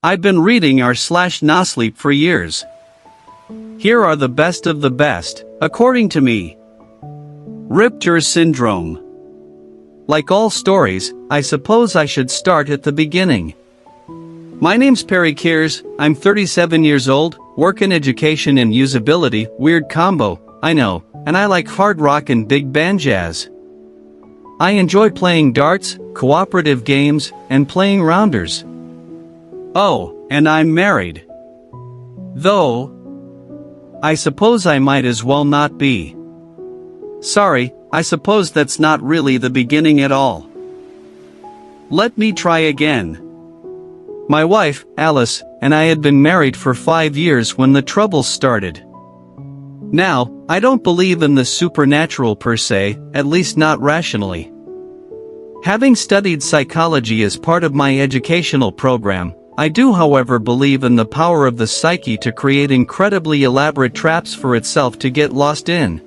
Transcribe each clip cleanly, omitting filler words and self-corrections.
I've been reading r/NoSleep for years. Here are the best of the best, according to me. Ripter Syndrome. Like all stories, I suppose I should start at the beginning. My name's Perry Kears, I'm 37 years old, work in education and usability, weird combo, I know, and I like hard rock and big band jazz. I enjoy playing darts, cooperative games, and playing rounders. Oh, and I'm married. Though, I suppose I might as well not be. Sorry, I suppose that's not really the beginning at all. Let me try again. My wife, Alice, and I had been married for 5 years when the troubles started. Now, I don't believe in the supernatural per se, at least not rationally. Having studied psychology as part of my educational program, I do however believe in the power of the psyche to create incredibly elaborate traps for itself to get lost in.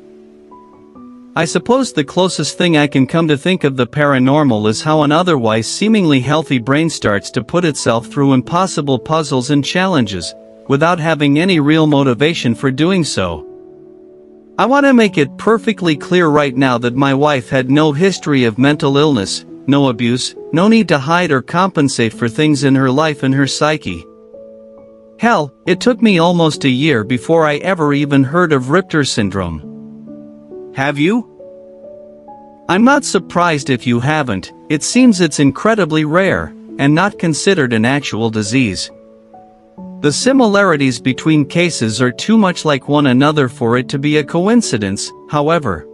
I suppose the closest thing I can come to think of the paranormal is how an otherwise seemingly healthy brain starts to put itself through impossible puzzles and challenges, without having any real motivation for doing so. I want to make it perfectly clear right now that my wife had no history of mental illness, no abuse, no need to hide or compensate for things in her life and her psyche. Hell, it took me almost a year before I ever even heard of Ripter Syndrome. Have you? I'm not surprised if you haven't, it seems it's incredibly rare, and not considered an actual disease. The similarities between cases are too much like one another for it to be a coincidence, however.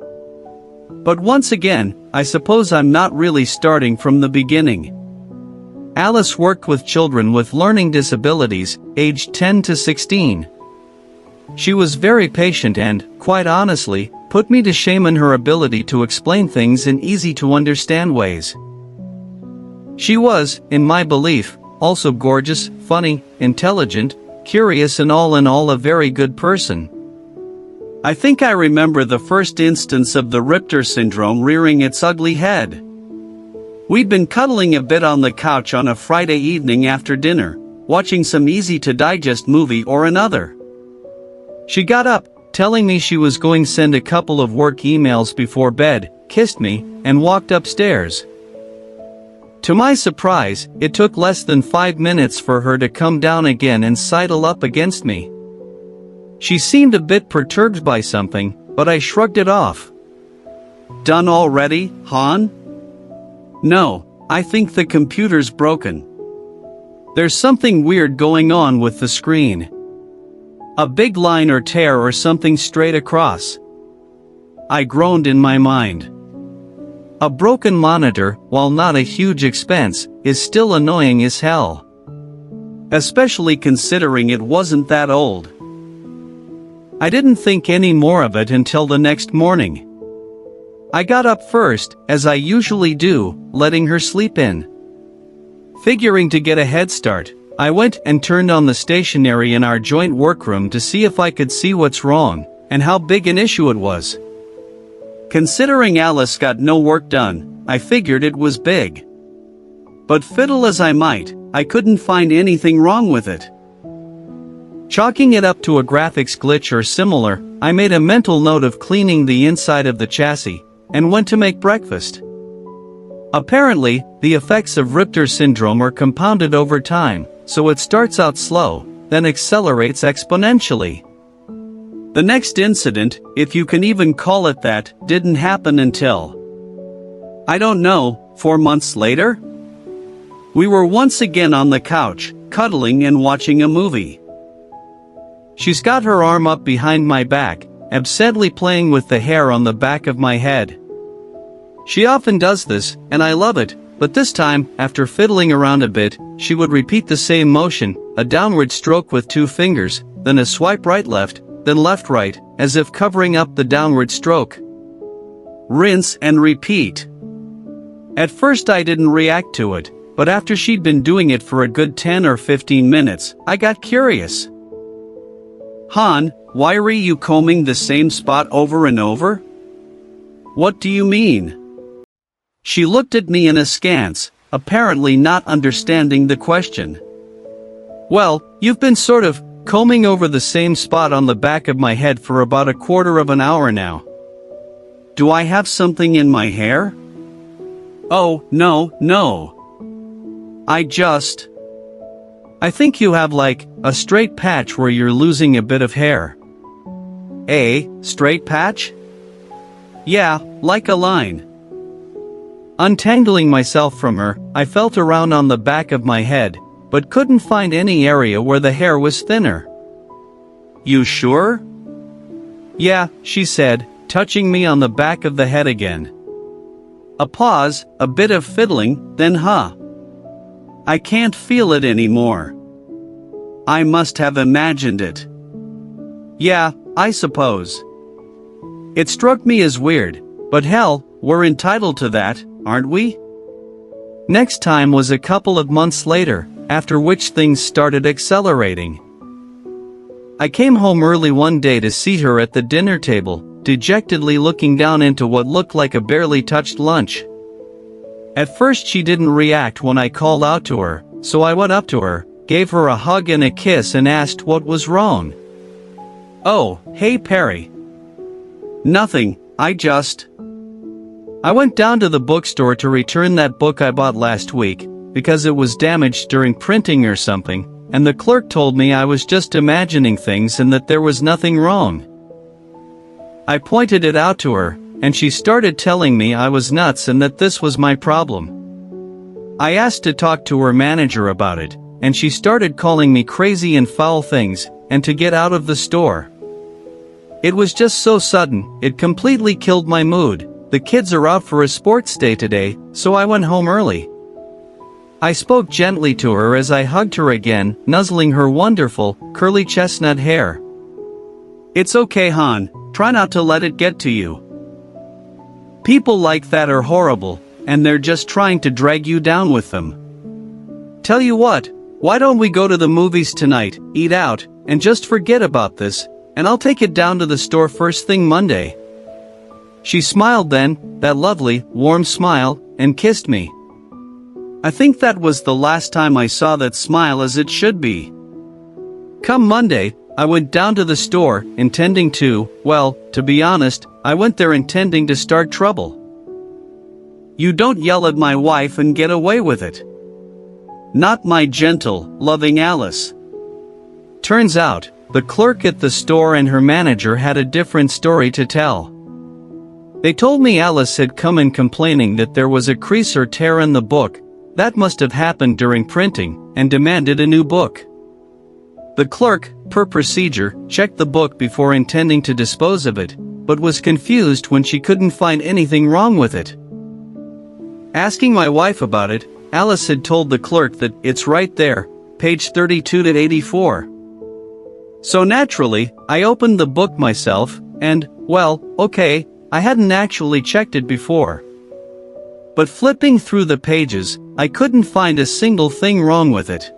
But once again, I suppose I'm not really starting from the beginning. Alice worked with children with learning disabilities, aged 10 to 16. She was very patient and, quite honestly, put me to shame in her ability to explain things in easy-to-understand ways. She was, in my belief, also gorgeous, funny, intelligent, curious and all in all a very good person. I think I remember the first instance of the Ripter Syndrome rearing its ugly head. We'd been cuddling a bit on the couch on a Friday evening after dinner, watching some easy-to-digest movie or another. She got up, telling me she was going to send a couple of work emails before bed, kissed me, and walked upstairs. To my surprise, it took less than 5 minutes for her to come down again and sidle up against me. She seemed a bit perturbed by something, but I shrugged it off. Done already, hon? No, I think the computer's broken. There's something weird going on with the screen. A big line or tear or something straight across. I groaned in my mind. A broken monitor, while not a huge expense, is still annoying as hell. Especially considering it wasn't that old. I didn't think any more of it until the next morning. I got up first, as I usually do, letting her sleep in. Figuring to get a head start, I went and turned on the stationery in our joint workroom to see if I could see what's wrong, and how big an issue it was. Considering Alice got no work done, I figured it was big. But fiddle as I might, I couldn't find anything wrong with it. Chalking it up to a graphics glitch or similar, I made a mental note of cleaning the inside of the chassis, and went to make breakfast. Apparently, the effects of Ripter Syndrome are compounded over time, so it starts out slow, then accelerates exponentially. The next incident, if you can even call it that, didn't happen until, I don't know, 4 months later? We were once again on the couch, cuddling and watching a movie. She's got her arm up behind my back, absently playing with the hair on the back of my head. She often does this, and I love it, but this time, after fiddling around a bit, she would repeat the same motion, a downward stroke with 2 fingers, then a swipe right-left, then left-right, as if covering up the downward stroke. Rinse and repeat. At first I didn't react to it, but after she'd been doing it for a good 10 or 15 minutes, I got curious. Hon, why are you combing the same spot over and over? What do you mean? She looked at me in askance, apparently not understanding the question. Well, you've been sort of combing over the same spot on the back of my head for about a quarter of an hour now. Do I have something in my hair? Oh, no. I think you have like a straight patch where you're losing a bit of hair. A straight patch? Yeah, like a line. Untangling myself from her, I felt around on the back of my head, but couldn't find any area where the hair was thinner. You sure? Yeah, she said, touching me on the back of the head again. A pause, a bit of fiddling, then I can't feel it anymore. I must have imagined it. Yeah, I suppose. It struck me as weird, but hell, we're entitled to that, aren't we? Next time was a couple of months later, after which things started accelerating. I came home early one day to see her at the dinner table, dejectedly looking down into what looked like a barely touched lunch. At first she didn't react when I called out to her, so I went up to her, gave her a hug and a kiss and asked what was wrong. Oh, hey Perry. Nothing, I went down to the bookstore to return that book I bought last week, because it was damaged during printing or something, and the clerk told me I was just imagining things and that there was nothing wrong. I pointed it out to her, and she started telling me I was nuts and that this was my problem. I asked to talk to her manager about it, and she started calling me crazy and foul things, and to get out of the store. It was just so sudden, it completely killed my mood. The kids are out for a sports day today, so I went home early. I spoke gently to her as I hugged her again, nuzzling her wonderful, curly chestnut hair. It's okay, hon, try not to let it get to you. People like that are horrible, and they're just trying to drag you down with them. Tell you what, why don't we go to the movies tonight, eat out, and just forget about this, and I'll take it down to the store first thing Monday. She smiled then, that lovely, warm smile, and kissed me. I think that was the last time I saw that smile as it should be. Come Monday, I went down to the store, intending to, well, to be honest, I went there intending to start trouble. You don't yell at my wife and get away with it. Not my gentle, loving Alice. Turns out, the clerk at the store and her manager had a different story to tell. They told me Alice had come in complaining that there was a crease or tear in the book, that must have happened during printing, and demanded a new book. The clerk, per procedure, checked the book before intending to dispose of it, but was confused when she couldn't find anything wrong with it. Asking my wife about it, Alice had told the clerk that it's right there, page 32 to 84. So naturally, I opened the book myself, and, well, okay, I hadn't actually checked it before. But flipping through the pages, I couldn't find a single thing wrong with it.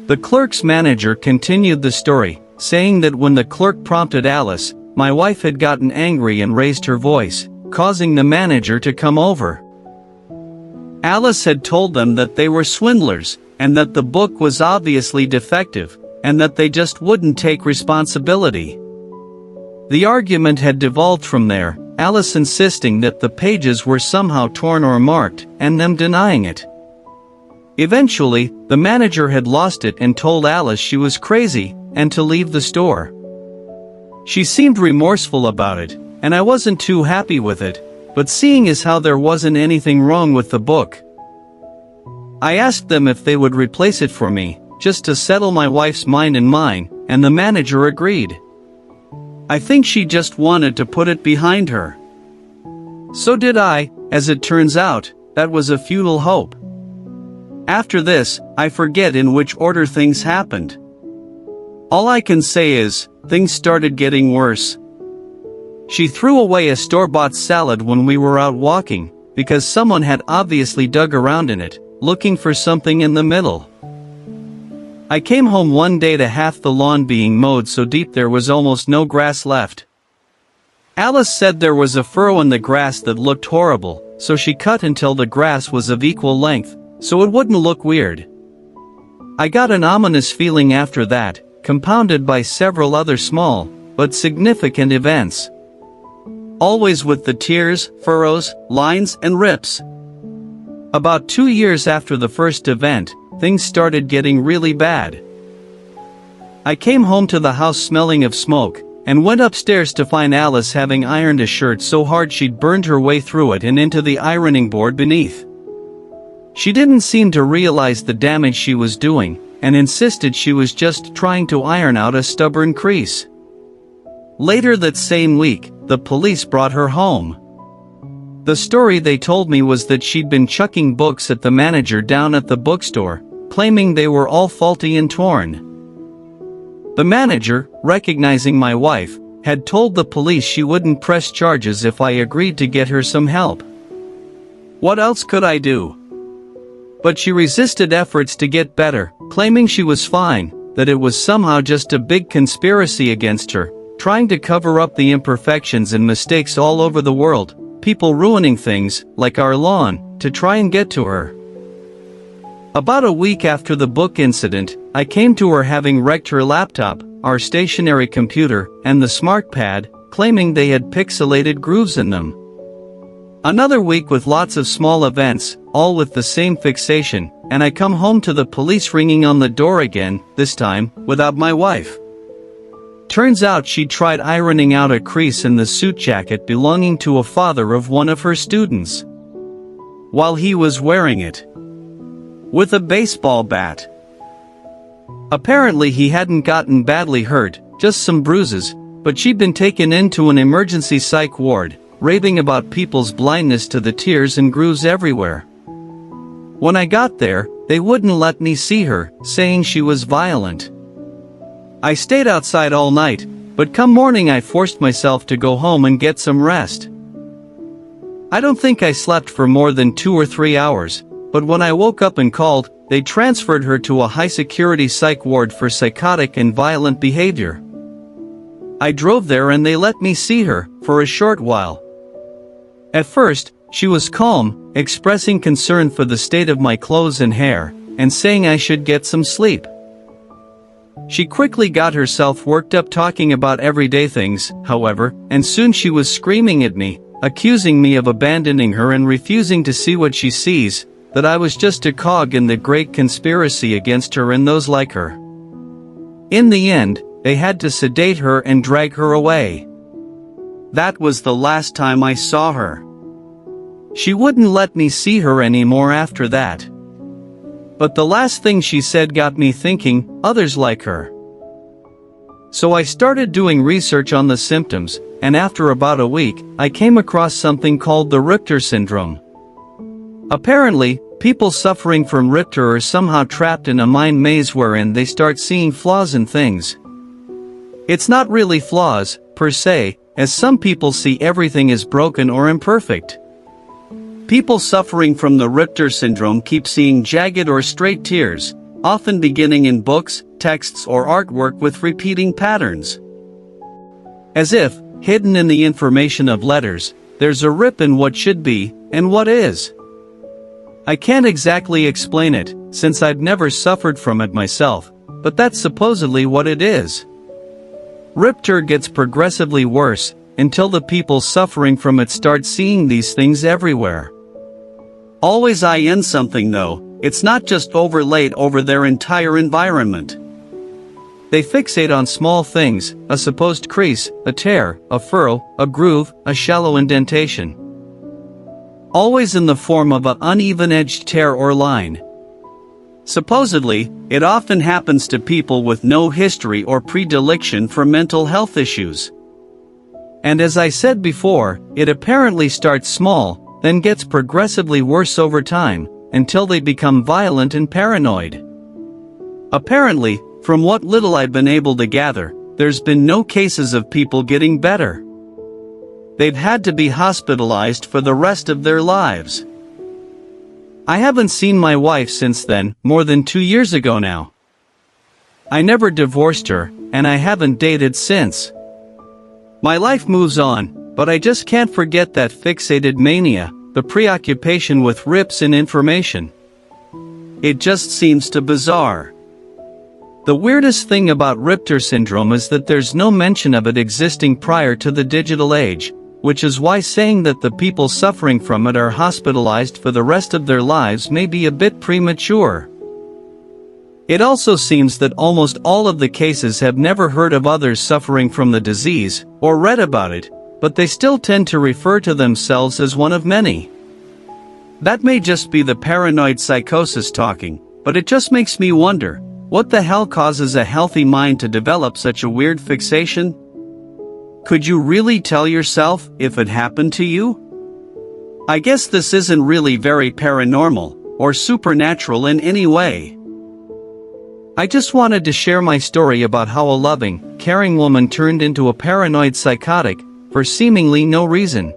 The clerk's manager continued the story, saying that when the clerk prompted Alice, my wife had gotten angry and raised her voice, causing the manager to come over. Alice had told them that they were swindlers, and that the book was obviously defective, and that they just wouldn't take responsibility. The argument had devolved from there, Alice insisting that the pages were somehow torn or marked, and them denying it. Eventually, the manager had lost it and told Alice she was crazy, and to leave the store. She seemed remorseful about it, and I wasn't too happy with it, but seeing as how there wasn't anything wrong with the book, I asked them if they would replace it for me, just to settle my wife's mind and mine, and the manager agreed. I think she just wanted to put it behind her. So did I. As it turns out, that was a futile hope. After this, I forget in which order things happened. All I can say is, things started getting worse. She threw away a store-bought salad when we were out walking, because someone had obviously dug around in it, looking for something in the middle. I came home one day to half the lawn being mowed so deep there was almost no grass left. Alice said there was a furrow in the grass that looked horrible, so she cut until the grass was of equal length, so it wouldn't look weird. I got an ominous feeling after that, compounded by several other small, but significant events. Always with the tears, furrows, lines, and rips. About 2 years after the first event, things started getting really bad. I came home to the house smelling of smoke, and went upstairs to find Alice having ironed a shirt so hard she'd burned her way through it and into the ironing board beneath. She didn't seem to realize the damage she was doing, and insisted she was just trying to iron out a stubborn crease. Later that same week, the police brought her home. The story they told me was that she'd been chucking books at the manager down at the bookstore, claiming they were all faulty and torn. The manager, recognizing my wife, had told the police she wouldn't press charges if I agreed to get her some help. What else could I do? But she resisted efforts to get better, claiming she was fine, that it was somehow just a big conspiracy against her, trying to cover up the imperfections and mistakes all over the world, people ruining things, like our lawn, to try and get to her. About a week after the book incident, I came to her having wrecked her laptop, our stationary computer, and the SmartPad, claiming they had pixelated grooves in them. Another week with lots of small events, all with the same fixation, and I come home to the police ringing on the door again, this time, without my wife. Turns out she'd tried ironing out a crease in the suit jacket belonging to a father of one of her students, while he was wearing it with a baseball bat. Apparently he hadn't gotten badly hurt, just some bruises, but she'd been taken into an emergency psych ward, raving about people's blindness to the tears and grooves everywhere. When I got there, they wouldn't let me see her, saying she was violent. I stayed outside all night, but come morning I forced myself to go home and get some rest. I don't think I slept for more than 2 or 3 hours, but when I woke up and called, they transferred her to a high-security psych ward for psychotic and violent behavior. I drove there and they let me see her, for a short while. At first, she was calm, expressing concern for the state of my clothes and hair, and saying I should get some sleep. She quickly got herself worked up talking about everyday things, however, and soon she was screaming at me, accusing me of abandoning her and refusing to see what she sees, that I was just a cog in the great conspiracy against her and those like her. In the end, they had to sedate her and drag her away. That was the last time I saw her. She wouldn't let me see her anymore after that. But the last thing she said got me thinking, others like her. So I started doing research on the symptoms, and after about a week, I came across something called the Ripter Syndrome. Apparently, people suffering from Ripter are somehow trapped in a mind maze wherein they start seeing flaws in things. It's not really flaws, per se, as some people see everything as broken or imperfect. People suffering from the Ripter Syndrome keep seeing jagged or straight tears, often beginning in books, texts or artwork with repeating patterns. As if, hidden in the information of letters, there's a rip in what should be, and what is. I can't exactly explain it, since I'd never suffered from it myself, but that's supposedly what it is. Ripter gets progressively worse, until the people suffering from it start seeing these things everywhere. Always in something though, it's not just overlaid over their entire environment. They fixate on small things, a supposed crease, a tear, a furrow, a groove, a shallow indentation. Always in the form of an uneven-edged tear or line. Supposedly, it often happens to people with no history or predilection for mental health issues. And as I said before, it apparently starts small, then gets progressively worse over time, until they become violent and paranoid. Apparently, from what little I've been able to gather, there's been no cases of people getting better. They've had to be hospitalized for the rest of their lives. I haven't seen my wife since then, more than 2 years ago now. I never divorced her, and I haven't dated since. My life moves on, but I just can't forget that fixated mania, the preoccupation with rips in information. It just seems too bizarre. The weirdest thing about Ripter Syndrome is that there's no mention of it existing prior to the digital age, which is why saying that the people suffering from it are hospitalized for the rest of their lives may be a bit premature. It also seems that almost all of the cases have never heard of others suffering from the disease, or read about it, but they still tend to refer to themselves as one of many. That may just be the paranoid psychosis talking, but it just makes me wonder, what the hell causes a healthy mind to develop such a weird fixation? Could you really tell yourself if it happened to you? I guess this isn't really very paranormal, or supernatural in any way. I just wanted to share my story about how a loving, caring woman turned into a paranoid psychotic, for seemingly no reason.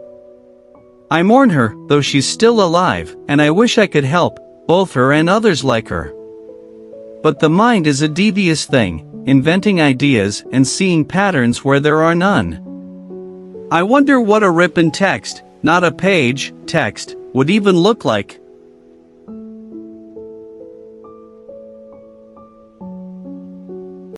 I mourn her, though she's still alive, and I wish I could help, both her and others like her. But the mind is a devious thing, inventing ideas and seeing patterns where there are none. I wonder what a rip in text, not a page, text, would even look like.